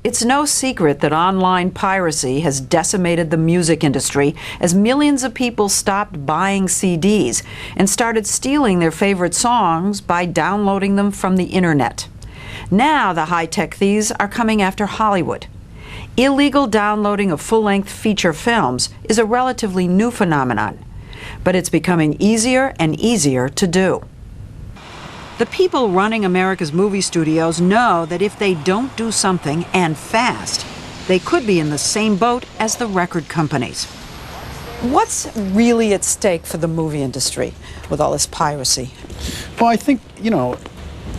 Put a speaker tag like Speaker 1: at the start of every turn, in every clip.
Speaker 1: It's no secret that online piracy has decimated the music industry as millions of people stopped buying CDs and started stealing their favorite songs by downloading them from the internet. Now the high-tech thieves are coming after Hollywood. Illegal downloading of full-length feature films is a relatively new phenomenon, but it's becoming easier and easier to do. The people running America's movie studios know that if they don't do something, and fast, they could be in the same boat as the record companies. What's really at stake for the movie industry with all this piracy?
Speaker 2: Well, I think,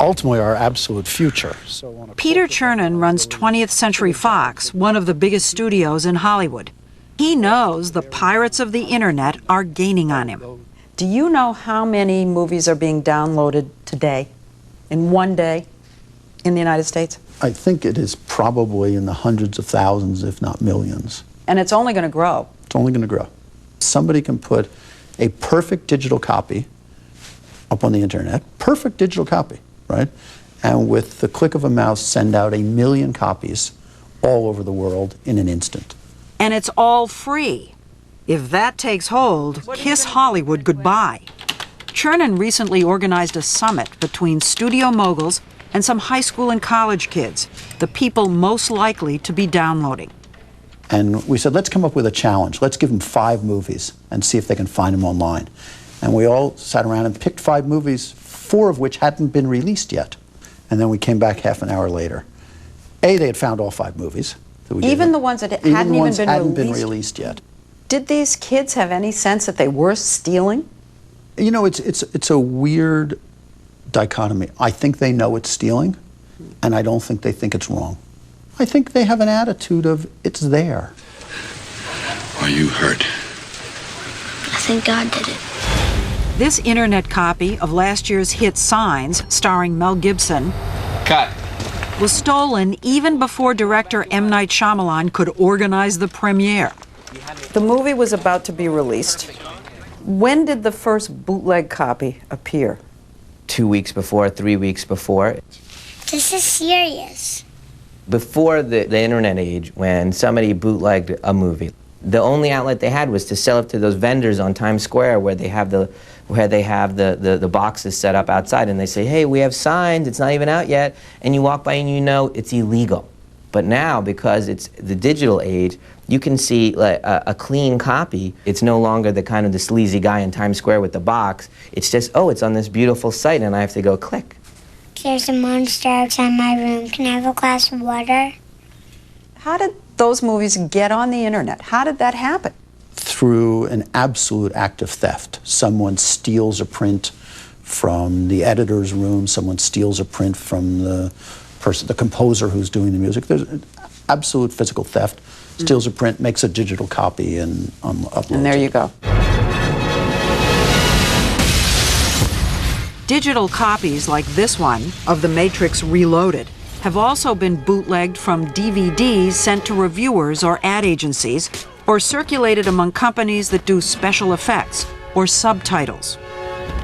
Speaker 2: ultimately our absolute future.
Speaker 1: Prt1 runs 20th Century Fox, one of the biggest studios in Hollywood. He knows the pirates of the internet are gaining on him. Do you know how many movies are being downloaded today, in one day, in the United States?
Speaker 2: I think it is probably in the hundreds of thousands, if not millions.
Speaker 1: And it's only going to grow.
Speaker 2: It's only going to grow. Somebody can put a perfect digital copy up on the internet, perfect digital copy, right? And with the click of a mouse, send out 1 million copies all over the world in an instant.
Speaker 1: And it's all free. If that takes hold, kiss Hollywood goodbye. Chernin recently organized a summit between studio moguls and some high school and college kids, the people most likely to be downloading.
Speaker 2: And we said, let's come up with a challenge. Let's give them 5 movies and see if they can find them online. And we all sat around and picked 5 movies, 4 of which hadn't been released yet. And then we came back half an hour later. They had found all 5 movies.
Speaker 1: Even the ones that hadn't
Speaker 2: been released yet.
Speaker 1: Did these kids have any sense that they were stealing?
Speaker 2: It's a weird dichotomy. I think they know it's stealing, and I don't think they think it's wrong. I think they have an attitude of, it's there.
Speaker 3: Are you hurt?
Speaker 4: I think God did it.
Speaker 1: This internet copy of last year's hit Signs, starring Mel Gibson,
Speaker 3: Cut.
Speaker 1: was stolen even before director M. Night Shyamalan could organize the premiere. The movie was about to be released. When did the first bootleg copy appear?
Speaker 5: 2 weeks before, 3 weeks before.
Speaker 4: This is serious.
Speaker 5: Before the internet age, when somebody bootlegged a movie, the only outlet they had was to sell it to those vendors on Times Square where they have the boxes set up outside, and they say, hey, we have Signs, it's not even out yet, and you walk by and you know it's illegal. But now, because it's the digital age, you can see a clean copy. It's no longer the kind of the sleazy guy in Times Square with the box. It's just, oh, it's on this beautiful site, and I have to go click.
Speaker 4: There's a monster outside my room. Can I have a glass of water?
Speaker 1: How did those movies get on the internet? How did that happen?
Speaker 2: Through an absolute act of theft. Someone steals a print from the editor's room. Someone steals a print from the composer who's doing the music. There's an absolute physical theft. Steals a print, makes a digital copy, and uploads it.
Speaker 1: And there you go. Digital copies like this one of The Matrix Reloaded have also been bootlegged from DVDs sent to reviewers or ad agencies, or circulated among companies that do special effects or subtitles.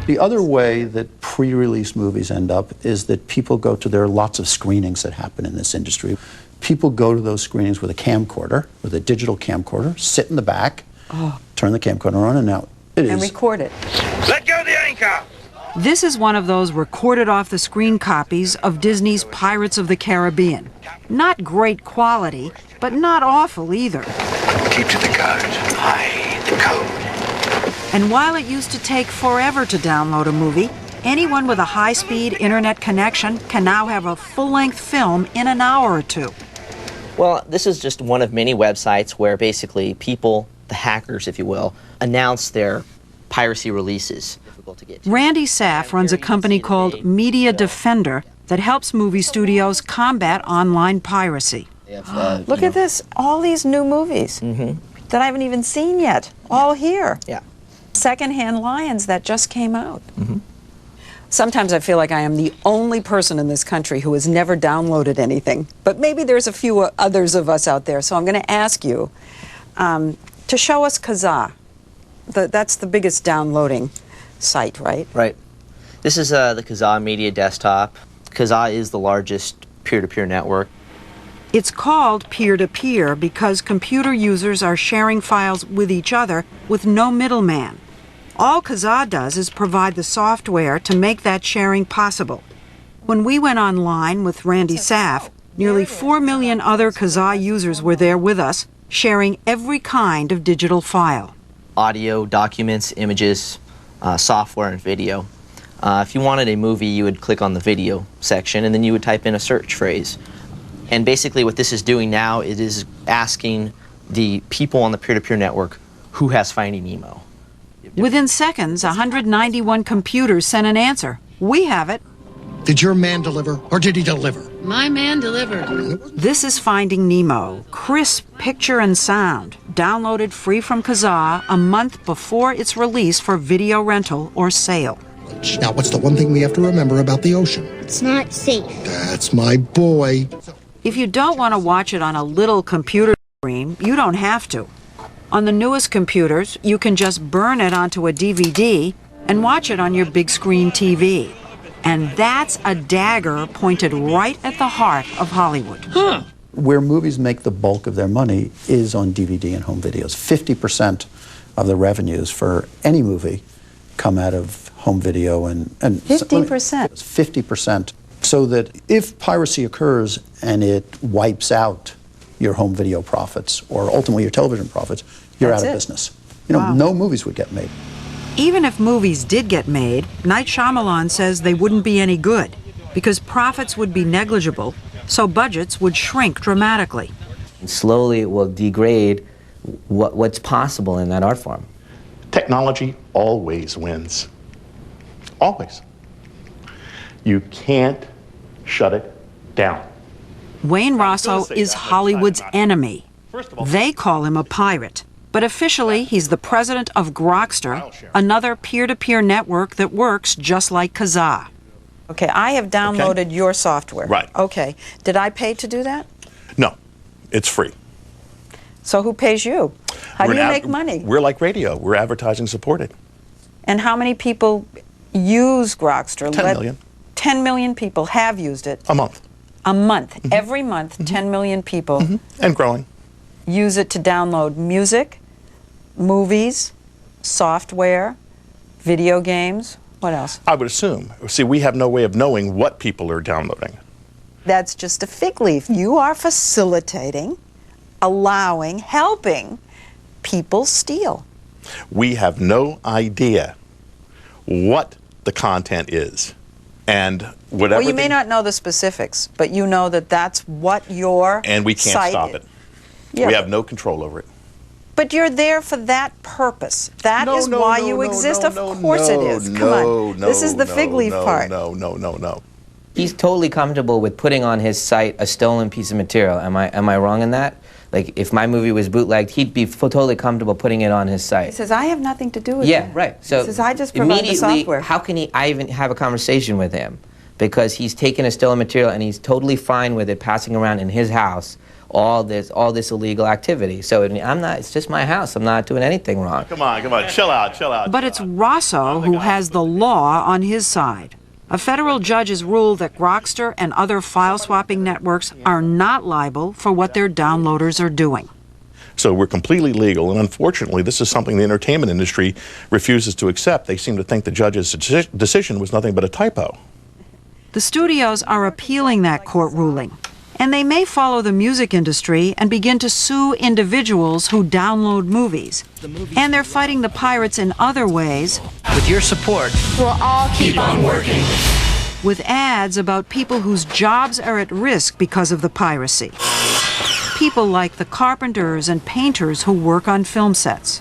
Speaker 2: The other way that pre-release movies end up is that people go to, there are lots of screenings that happen in this industry. People go to those screenings with a camcorder, with a digital camcorder, sit in the back, turn the camcorder on, and now it is.
Speaker 1: And record it.
Speaker 3: Let go the anchor!
Speaker 1: This is one of those recorded off the screen copies of Disney's Pirates of the Caribbean. Not great quality, but not awful either.
Speaker 3: Keep to the code. Aye, the code.
Speaker 1: And while it used to take forever to download a movie, anyone with a high-speed internet connection can now have a full-length film in an hour or 2.
Speaker 6: Well, this is just one of many websites where basically people, the hackers if you will, announce their piracy releases.
Speaker 1: Randy Saff runs a company called Media Defender that helps movie studios combat online piracy. Look at this, all these new movies that I haven't even seen yet, all here.
Speaker 6: Yeah.
Speaker 1: Secondhand Lions that just came out. Sometimes I feel like I am the only person in this country who has never downloaded anything, but maybe there's a few others of us out there, so I'm going to ask you to show us Kazaa. That's the biggest downloading site, right?
Speaker 6: Right. This is the Kazaa Media Desktop. Kazaa is the largest peer-to-peer network.
Speaker 1: It's called peer-to-peer because computer users are sharing files with each other with no middleman. All Kazaa does is provide the software to make that sharing possible. When we went online with Randy Saff, nearly 4 million other Kazaa users were there with us, sharing every kind of digital file.
Speaker 6: Audio, documents, images, software, and video. If you wanted a movie, you would click on the video section, and then you would type in a search phrase. And basically what this is doing now, it is asking the people on the peer-to-peer network who has Finding Nemo.
Speaker 1: Within seconds, 191 computers sent an answer. We have it.
Speaker 7: Did your man deliver, or did he deliver?
Speaker 8: My man delivered.
Speaker 1: This is Finding Nemo, crisp picture and sound, downloaded free from Kazaa a month before its release for video rental or sale.
Speaker 7: Now, what's the one thing we have to remember about the ocean?
Speaker 4: It's not safe.
Speaker 7: That's my boy.
Speaker 1: If you don't want to watch it on a little computer screen, you don't have to. On the newest computers, you can just burn it onto a DVD and watch it on your big screen TV. And that's a dagger pointed right at the heart of Hollywood.
Speaker 2: Where movies make the bulk of their money is on DVD and home videos. 50% of the revenues for any movie come out of home video and
Speaker 1: 50%?
Speaker 2: 50%. So that if piracy occurs and it wipes out your home video profits or ultimately your television profits, you're
Speaker 1: That's
Speaker 2: out of
Speaker 1: it.
Speaker 2: business. You know,
Speaker 1: Wow.
Speaker 2: no movies would get made.
Speaker 1: Even if movies did get made, Night Shyamalan says they wouldn't be any good because profits would be negligible, so budgets would shrink dramatically.
Speaker 5: And slowly it will degrade what's possible in that art form.
Speaker 9: Technology always wins. Always. You can't shut it down.
Speaker 1: Wayne Rosso is Hollywood's enemy. They call him a pirate. But officially, he's the president of Grokster, another peer-to-peer network that works just like Kazaa. Okay, I have downloaded your software.
Speaker 9: Right.
Speaker 1: Okay. Did I pay to do that?
Speaker 9: No, it's free.
Speaker 1: So who pays you? How do you make money?
Speaker 9: We're like radio. We're advertising supported.
Speaker 1: And how many people use Grokster?
Speaker 9: 10 million.
Speaker 1: 10 million people have used it.
Speaker 9: A month.
Speaker 1: A month. Every month, 10 million people
Speaker 9: And growing.
Speaker 1: use it to download music, movies, software, video games. What else?
Speaker 9: I would assume. See, we have no way of knowing what people are downloading.
Speaker 1: That's just a fig leaf. You are facilitating, allowing, helping people steal.
Speaker 9: We have no idea what the content is. And whatever.
Speaker 1: Well, you may not know the specifics, but you know that that's what your
Speaker 9: And we can't
Speaker 1: site
Speaker 9: stop
Speaker 1: is.
Speaker 9: it.
Speaker 1: Yeah,
Speaker 9: We have no control over it.
Speaker 1: but you're there for that purpose. That is why you exist. Of course it is. Come on. This is the fig leaf part.
Speaker 9: No.
Speaker 5: He's totally comfortable with putting on his site a stolen piece of material. Am I wrong in that? Like, if my movie was bootlegged, he'd be totally comfortable putting it on his site.
Speaker 1: He says, I have nothing to do with
Speaker 5: Yeah,
Speaker 1: that.
Speaker 5: right. So
Speaker 1: he says, I just provide the
Speaker 5: immediately,
Speaker 1: software.
Speaker 5: how can I even have a conversation with him? Because he's taken a stolen material and he's totally fine with it passing around in his house all this illegal activity. So it's just my house. I'm not doing anything wrong.
Speaker 9: Come on, chill out.
Speaker 1: But it's Rosso who has the law on his side. A federal judge has ruled that Grokster and other file-swapping networks are not liable for what their downloaders are doing.
Speaker 9: So we're completely legal, and unfortunately, this is something the entertainment industry refuses to accept. They seem to think the judge's decision was nothing but a typo.
Speaker 1: The studios are appealing that court ruling, and they may follow the music industry and begin to sue individuals who download movies. And they're fighting the pirates in other ways.
Speaker 3: With your support,
Speaker 4: We'll all keep on working.
Speaker 1: With ads about people whose jobs are at risk because of the piracy. People like the carpenters and painters who work on film sets.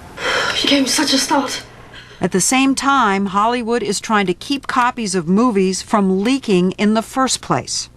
Speaker 8: You gave me such a start.
Speaker 1: At the same time, Hollywood is trying to keep copies of movies from leaking in the first place.